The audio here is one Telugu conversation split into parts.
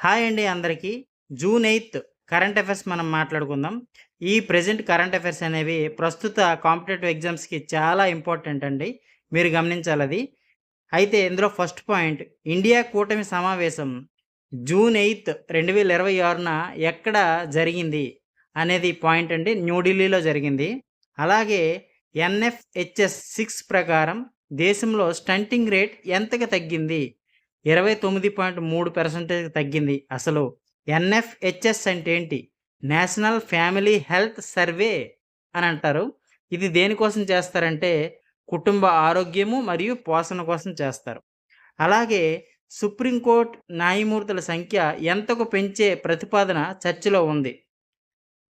హాయ్ అండి అందరికీ. జూన్ 8 కరెంట్ అఫైర్స్ మనం మాట్లాడుకుందాం. ఈ ప్రెజెంట్ కరెంట్ అఫైర్స్ అనేవి ప్రస్తుత కాంపిటేటివ్ ఎగ్జామ్స్‌కి చాలా ఇంపార్టెంట్ అండి. మీరు గమనించాలది. అయితే ఇందులో ఫస్ట్ పాయింట్, ఇండియా కూటమి సమావేశం జూన్ 8, 2026న ఎక్కడ జరిగింది అనేది పాయింట్ అండి. న్యూఢిల్లీలో జరిగింది. అలాగే ఎన్ఎఫ్‌హెచ్‌ఎస్ 6 ప్రకారం దేశంలో స్టంటింగ్ రేట్ ఎంతగా తగ్గింది? 29.3% తగ్గింది. అసలు ఎన్ఎఫ్‌హెచ్‌ఎస్ అంటే ఏంటి? నేషనల్ ఫ్యామిలీ హెల్త్ సర్వే అని అంటారు. ఇది దేనికోసం చేస్తారంటే కుటుంబ ఆరోగ్యము మరియు పోషణ కోసం చేస్తారు. అలాగే సుప్రీంకోర్టు న్యాయమూర్తుల సంఖ్య ఎంతకు పెంచే ప్రతిపాదన చర్చలో ఉంది.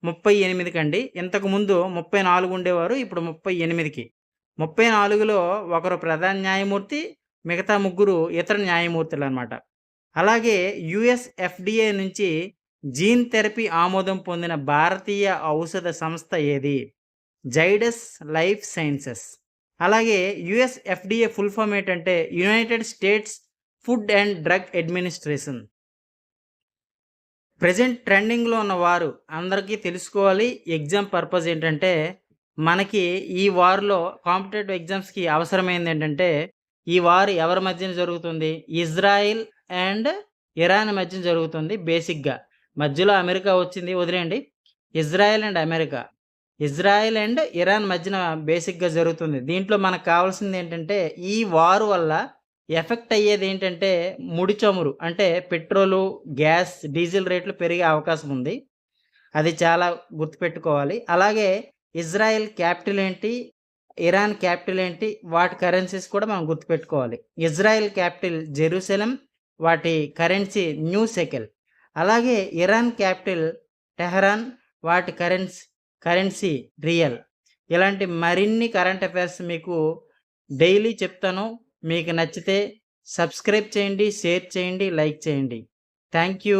38 కండి. ఇంతకుముందు 34 ఉండేవారు. ఇప్పుడు 38కి. 34లో ఒకరు ప్రధాన న్యాయమూర్తి, మిగతా ముగ్గురు ఇతర న్యాయమూర్తులనమాట. అలాగే యూఎస్ ఎఫ్‌డిఏ నుంచి జీన్ థెరపీ ఆమోదం పొందిన భారతీయ ఔషధ సంస్థ ఏది? Zydus life sciences. అలాగే యూఎస్ ఎఫ్‌డిఏ ఫుల్ ఫామ్ ఏంటంటే United states food and drug administration. Present ట్రెండింగ్‌లో ఉన్న వారు అందరికీ తెలుసుకోవాలి. ఎగ్జామ్ పర్పస్ ఏంటంటే, మనకి ఈ వార్‌లో కాంపిటేటివ్ ఎగ్జామ్స్‌కి అవసరమైందేంటంటే, ఈ వార్ ఎవరి మధ్యన జరుగుతుంది? ఇజ్రాయిల్ అండ్ ఇరాన్ మధ్యన జరుగుతుంది బేసిక్‌గా. మధ్యలో అమెరికా వచ్చింది వదిలేయండి. Israel and America. Israel and Iran మధ్యన బేసిక్‌గా జరుగుతుంది. దీంట్లో మనకు కావాల్సిందేంటంటే, ఈ వార్ వల్ల ఎఫెక్ట్ అయ్యేదేంటంటే ముడి చమురు. అంటే పెట్రోలు, గ్యాస్, డీజిల్ రేట్లు పెరిగే అవకాశం ఉంది. అది చాలా గుర్తుపెట్టుకోవాలి. అలాగే ఇజ్రాయెల్ క్యాపిటల్ ఏంటి? ఇరాన్ క్యాపిటల్ ఏంటి? వాటి కరెన్సీస్ కూడా మనం గుర్తుపెట్టుకోవాలి. ఇజ్రాయెల్ క్యాపిటల్ జెరూసలేం, వాటి కరెన్సీ న్యూ షెకెల్. అలాగే ఇరాన్ క్యాపిటల్ టెహరాన్, వాటి కరెన్సీ రియల్. ఇలాంటి మరిన్ని కరెంట్ అఫైర్స్ మీకు డైలీ చెప్తాను. మీకు నచ్చితే సబ్స్క్రైబ్ చేయండి, షేర్ చేయండి, లైక్ చేయండి. Thank you.